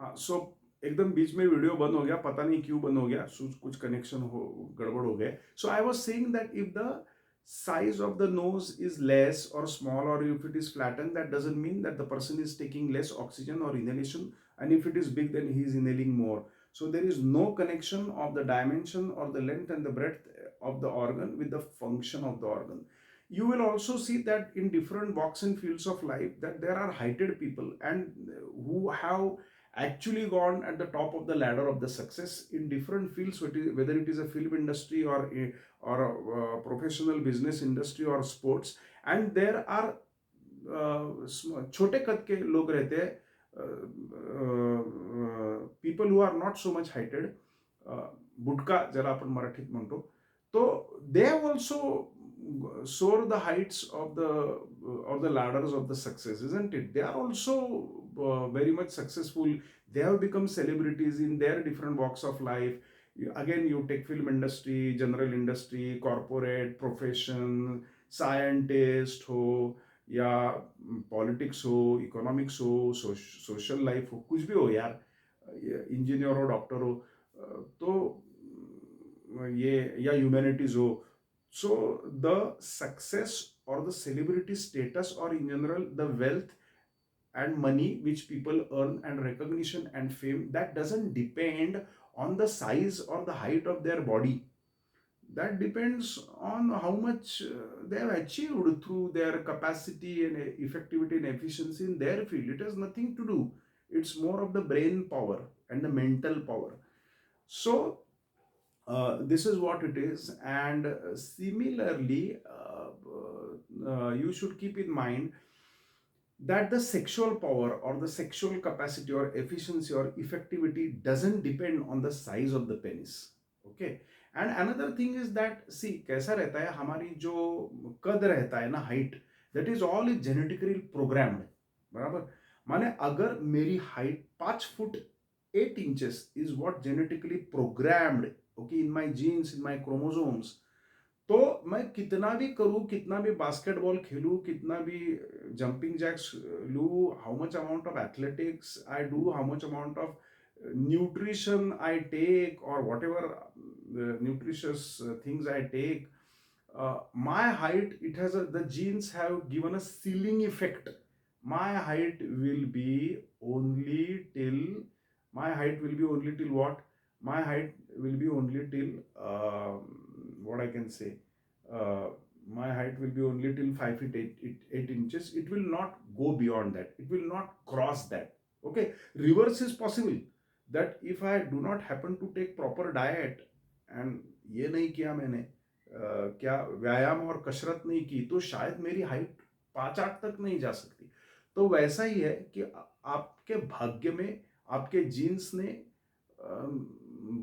हाँ, सो एकदम बीच में वीडियो बंद हो गया, पता नहीं क्यों बंद हो गया, कुछ कनेक्शन हो गड़बड़ हो गए. So I was saying that if the size of the nose is less or small, or if it is flattened, that doesn't mean that the person is taking less oxygen or inhalation, and if it is big, then he is inhaling more. So there is no connection of the dimension or the length and the breadth of the organ with the function of the organ. You will also see that in different walks and fields of life that there are heighted people and who have actually gone at the top of the ladder of the success in different fields, whether it is a film industry or a professional business industry or sports. And there are छोटे कद के लोग रहते हैं, people who are not so much heighted, बुटका ज्याला आपण मराठीत म्हणतो. तो they have also soar the heights of the or the ladders of the success, isn't it? They are also very much successful. They have become celebrities in their different walks of life. Again, you take film industry, general industry, corporate, profession, scientist हो या politics हो, economics हो, social life हो, कुछ भी हो यार, engineer हो, डॉक्टर हो, तो ये या ह्यूमैनिटीज हो. So the success or the celebrity status, or in general the wealth and money which people earn and recognition and fame, that doesn't depend on the size or the height of their body. That depends on how much they have achieved through their capacity and effectivity and efficiency in their field. It has nothing to do. It's more of the brain power and the mental power. So this is what it is. And similarly, you should keep in mind that the sexual power or the sexual capacity or efficiency or effectivity doesn't depend on the size of the penis. Okay. And another thing is that, see, कैसा रहता है, हमारी जो कद रहता है ना, height, that is all is genetically programmed. बराबर. माने अगर मेरी height 5 foot 8 inches is what genetically programmed, okay, in my genes, in my chromosomes. तो मैं कितना भी करूं, कितना भी बास्केटबॉल खेलूं, कितना भी जंपिंग जैक्स लू, how much amount of athletics I do, how much amount of nutrition I take, or whatever nutritious things I take, my height, it has the genes have given a ceiling effect. My height will be only till, my height will be only till what? My height will be only till, what I can say, uh, my height will be only till 5 feet 8 inches. It will not go beyond that. It will not cross that. Okay. Reverse is possible, that if I do not happen to take proper diet and ये नहीं किया मैंने, क्या व्यायाम और कसरत नहीं की, तो शायद मेरी हाइट 5 8 तक नहीं जा सकती. तो वैसा ही है कि आपके भाग्य में, आपके जीन्स ने,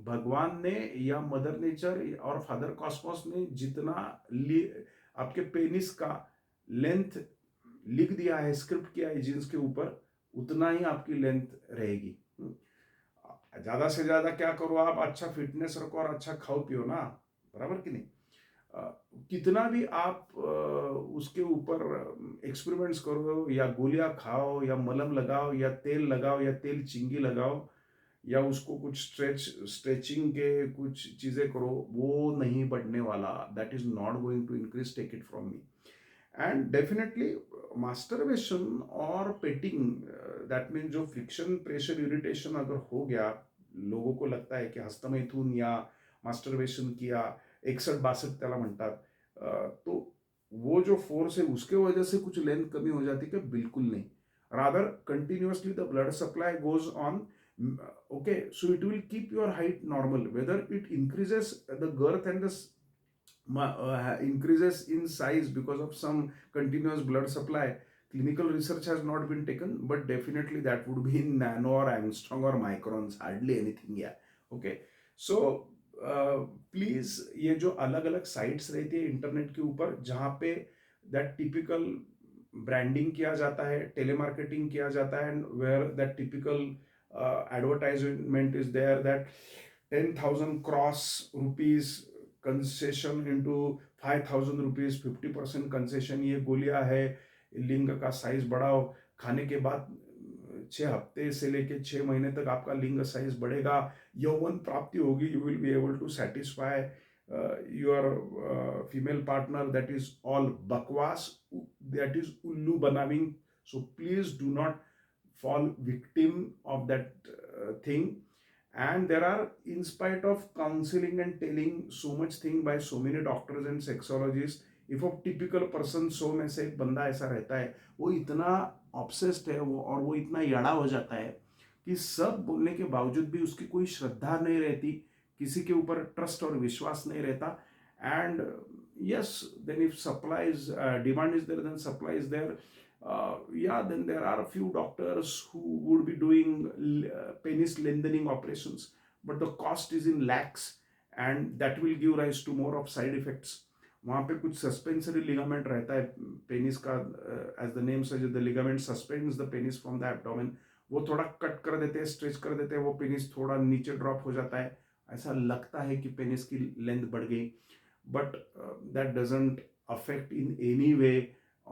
भगवान ने या मदर नेचर और फादर कॉस्मोस ने जितना आपके पेनिस का लेंथ लिख दिया है, स्क्रिप्ट किया है जीन्स के ऊपर, उतना ही आपकी लेंथ रहेगी. ज्यादा से ज्यादा क्या करो आप, अच्छा फिटनेस रखो और अच्छा खाओ पियो ना, बराबर कि नहीं. कितना भी आप उसके ऊपर एक्सपेरिमेंट्स करो, या गोलियां खाओ, या मलम लगाओ, या तेल लगाओ, या तेल चिंगी लगाओ, या उसको कुछ स्ट्रेचिंग के कुछ चीजें करो, वो नहीं बढ़ने वाला. That is not going to increase, take it from me. And definitely masturbation और पेटिंग, दैट मीन जो फ्रिक्शन, प्रेशर, इरिटेशन अगर हो गया, लोगों को लगता है कि हस्तमैथून या मास्टरबेशन किया, 61 62 त्याला म्हणतात, तो वो जो फोर्स है उसके वजह से कुछ लेंथ कमी हो जाती है, बिल्कुल नहीं. Rather continuously the blood supply goes on. Okay, so it will keep your height normal. Whether it increases the girth and the increases in size because of some continuous blood supply, clinical research has not been taken, but definitely that would be in nano or angstrom or microns, hardly anything. Yeah. Okay. So please, ये जो अलग अलग sites रहती है internet के ऊपर, जहाँ पे दैट टिपिकल ब्रांडिंग किया जाता है, टेलीमार्केटिंग किया जाता है, and where that typical advertisement is there, that 10,000 cross rupees concession into 5,000 rupees 50% concession, ये गोलियां है, लिंग का साइज बढ़ाओ, खाने के बाद 6 हफ्ते से लेके 6 महीने तक आपका लिंग साइज बढ़ेगा, यौवन प्राप्ति होगी, you will be able to satisfy your female partner. That is all बकवास, दैट इज उल्लू बनाविंग. So please do not fall victim of that thing. And there are, in spite of counseling and telling so much thing by so many doctors and sexologists, if a typical person, 100 में से एक बंदा ऐसा रहता है, वो इतना obsessed है वो, और वो इतना यड़ा हो जाता है कि सब बोलने के बावजूद भी उसकी कोई श्रद्धा नहीं रहती, किसी के ऊपर ट्रस्ट और विश्वास नहीं रहता. And yes, then if supply is demand is there, then supply is there. Yeah, then there are a few doctors who would be doing penis lengthening operations, but the cost is in lakhs, and that will give rise to more of side effects. वहाँ पे कुछ suspensory ligament रहता है penis का, as the name suggest, the ligament suspends the penis from the abdomen. वो थोड़ा cut कर देते हैं, स्ट्रेच कर देते हैं, वो पेनिस थोड़ा नीचे ड्रॉप हो जाता है, ऐसा लगता है कि पेनिस की लेंथ बढ़ गई, but that doesn't affect in any way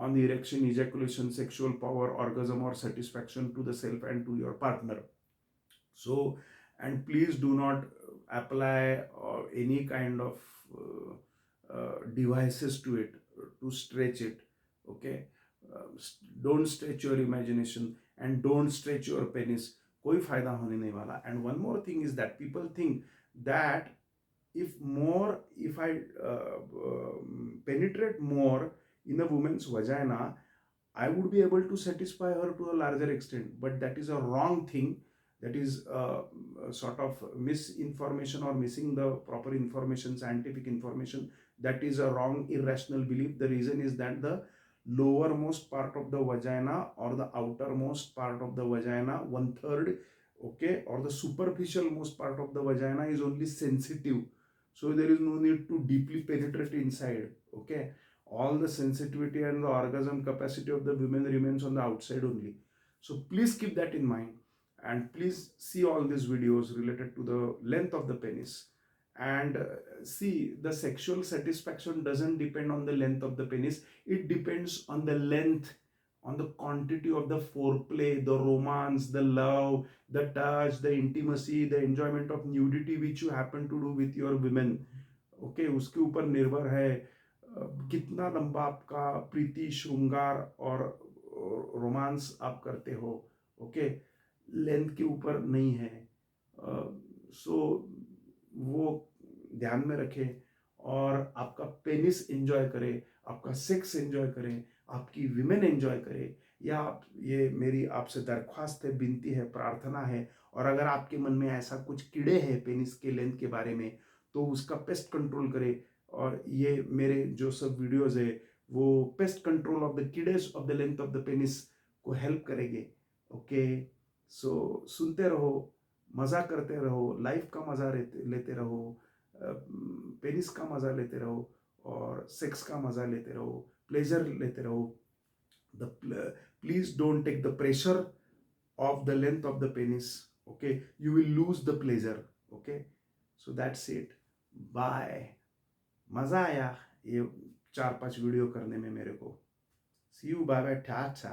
on the erection, ejaculation, sexual power, orgasm or satisfaction to the self and to your partner. So, and please do not apply any kind of devices to it to stretch it. Okay, don't stretch your imagination and don't stretch your penis. कोई फायदा होने नहीं वाला. And one more thing is that people think that if I penetrate more in a woman's vagina, I would be able to satisfy her to a larger extent. But that is a wrong thing. That is sort of misinformation or missing the proper information, scientific information. That is a wrong, irrational belief. The reason is that the lowermost part of the vagina or the outermost part of the vagina, 1/3, okay, or the superficial most part of the vagina is only sensitive. So there is no need to deeply penetrate inside, okay. All the sensitivity and the orgasm capacity of the women remains on the outside only. So please keep that in mind, and please see all these videos related to the length of the penis. And see, the sexual satisfaction doesn't depend on the length of the penis, it depends on the length, on the quantity of the foreplay, the romance, the love, the touch, the intimacy, the enjoyment of nudity which you happen to do with your women. Okay, उसके ऊपर निर्भर है कितना लंबा आपका प्रीति, श्रृंगार और romance आप करते हो. ओके, लेंथ के ऊपर नहीं है. सो वो ध्यान में रखें और आपका पेनिस एंजॉय करें, आपका सेक्स एंजॉय करें, आपकी विमेन एंजॉय करें. या ये मेरी आपसे दरख्वास्त है, विनती है, प्रार्थना है. और अगर आपके मन में ऐसा कुछ कीड़े हैं पेनिस के लेंथ के बारे में, तो उसका पेस्ट कंट्रोल करें. और ये मेरे जो सब वीडियोस है वो पेस्ट कंट्रोल ऑफ द कीड़ेस of the length of the penis को हेल्प करेंगे. ओके, सो सुनते रहो, मज़ा करते रहो, लाइफ का मज़ा लेते रहो, पेनिस का मज़ा लेते रहो, और सेक्स का मज़ा लेते रहो, प्लेजर लेते रहो. Please don't take the pressure of the length of the penis. Okay, you will lose the pleasure. Okay, so that's it. Bye. मज़ा आया ये 4-5 वीडियो करने में मेरे को. See you, bye bye, ta ta.